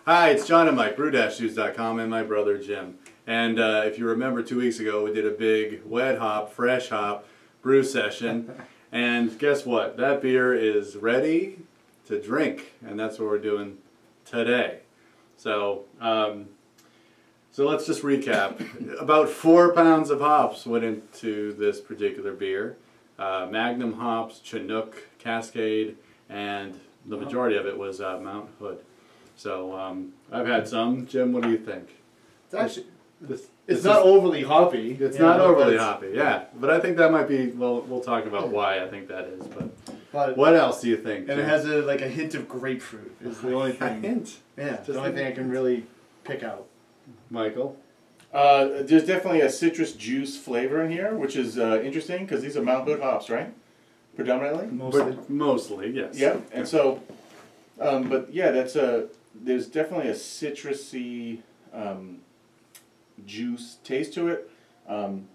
Hi, it's John and Mike, brew-juice.com, and my brother Jim. And if you remember 2 weeks ago, we did a big wet hop, fresh hop brew session. And guess what? That beer is ready to drink, and that's what we're doing today. So, so let's just recap. About 4 pounds of hops went into this particular beer. Magnum hops, Chinook, Cascade, and the majority of it was Mount Hood. So I've had some. Jim, what do you think? It's actually it's not overly hoppy. It's not overly hoppy, yeah. But I think that might be. Well, we'll talk about why I think that is. But what else do you think? And Jim? it has like a hint of grapefruit. Is the only thing. A hint. Yeah, the only thing I can really pick out. Michael. There's definitely a citrus juice flavor in here, which is interesting because these are Mount Hood hops, right? Predominantly. Mostly, yes. Yeah, and so, but yeah, there's definitely a citrusy juice taste to it.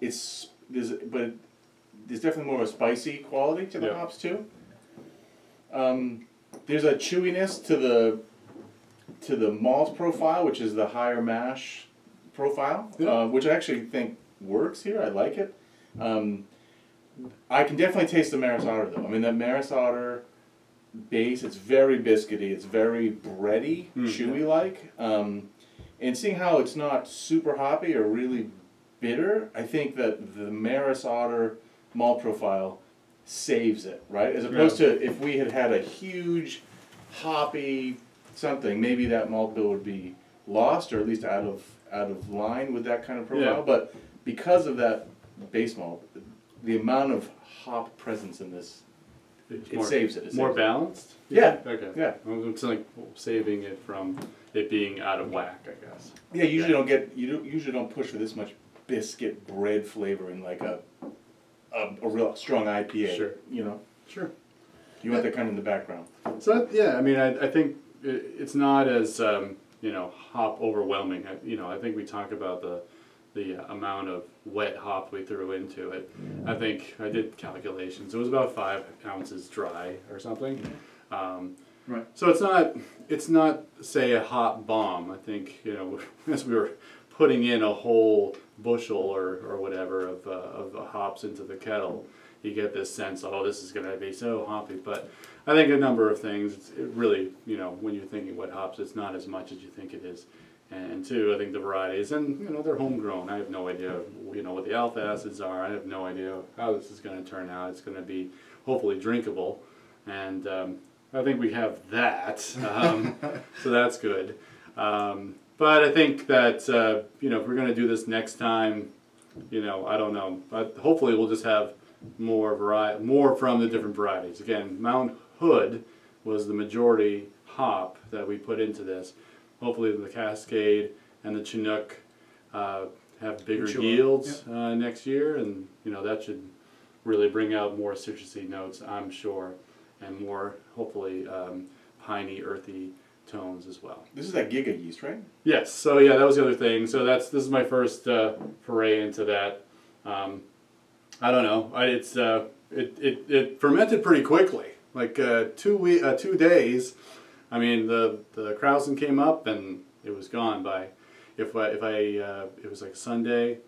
There's definitely more of a spicy quality to the hops too. There's a chewiness to the malt profile, which is the higher mash profile, which I actually think works here. I like it. I can definitely taste the Maris Otter though. I mean, that Maris Otter base, it's very biscuity, it's very bready, chewy-like. And seeing how it's not super hoppy or really bitter, I think that the Maris Otter malt profile saves it, right? As opposed to if we had had a huge hoppy something, maybe that malt bill would be lost or at least out of line with that kind of profile. Yeah. But because of that base malt, the amount of hop presence in this, it saves it. More balanced? Yeah. Okay. Yeah. It's like saving it from it being out of whack, I guess. Yeah, you usually don't push for this much biscuit bread flavor in like a real strong IPA. Sure. You know. Sure. You want that kind of in the background. So yeah, I mean, I think it's not as you know, hop overwhelming. I think we talk about the amount of wet hop we threw into it. I think I did calculations. It was about 5 ounces dry or something. Right. So it's not say a hop bomb. I think, you know, as we were putting in a whole bushel or whatever of hops into the kettle, you get this sense, oh, this is going to be so hoppy. But I think a number of things, it really, you know, when you're thinking wet hops, it's not as much as you think it is. And two, I think the varieties, and you know, they're homegrown. I have no idea, you know, what the alpha acids are. I have no idea how this is going to turn out. It's going to be hopefully drinkable, and I think we have that, so that's good. But I think that you know, if we're going to do this next time, you know, I don't know. But hopefully, we'll just have more from the different varieties. Again, Mount Hood was the majority hop that we put into this. Hopefully the Cascade and the Chinook have bigger yields next year, and you know, that should really bring out more citrusy notes, I'm sure, and more hopefully piney, earthy tones as well. This is that Giga yeast, right? Yes. So yeah, that was the other thing. So this is my first foray into that. I don't know. It fermented pretty quickly, like 2 days. I mean, the Krausen came up and it was gone by, it was like Sunday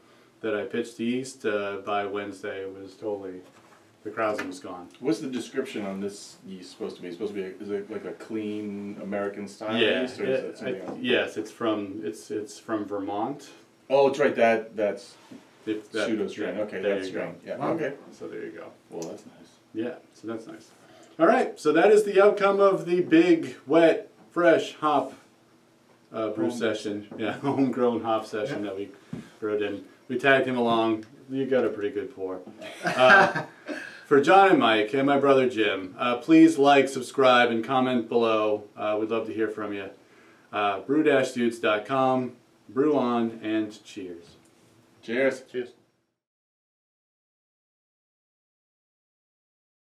that I pitched the yeast, by Wednesday it was totally, the Krausen was gone. What's the description on this yeast supposed to be? It's supposed to be, is it like a clean American style yeast, or is it something else? Yes, it's from Vermont. Oh, it's right, that's pseudo strain. Okay, that's strain. Yeah. Wow. Okay. So there you go. Well, that's nice. Yeah, so that's nice. All right, so that is the outcome of the big, wet, fresh hop brew session. Yeah, homegrown hop session that we brewed in. We tagged him along. You got a pretty good pour. For John and Mike and my brother Jim, please like, subscribe, and comment below. We'd love to hear from you. Brew-juice.com, brew on, and cheers. Cheers. Cheers.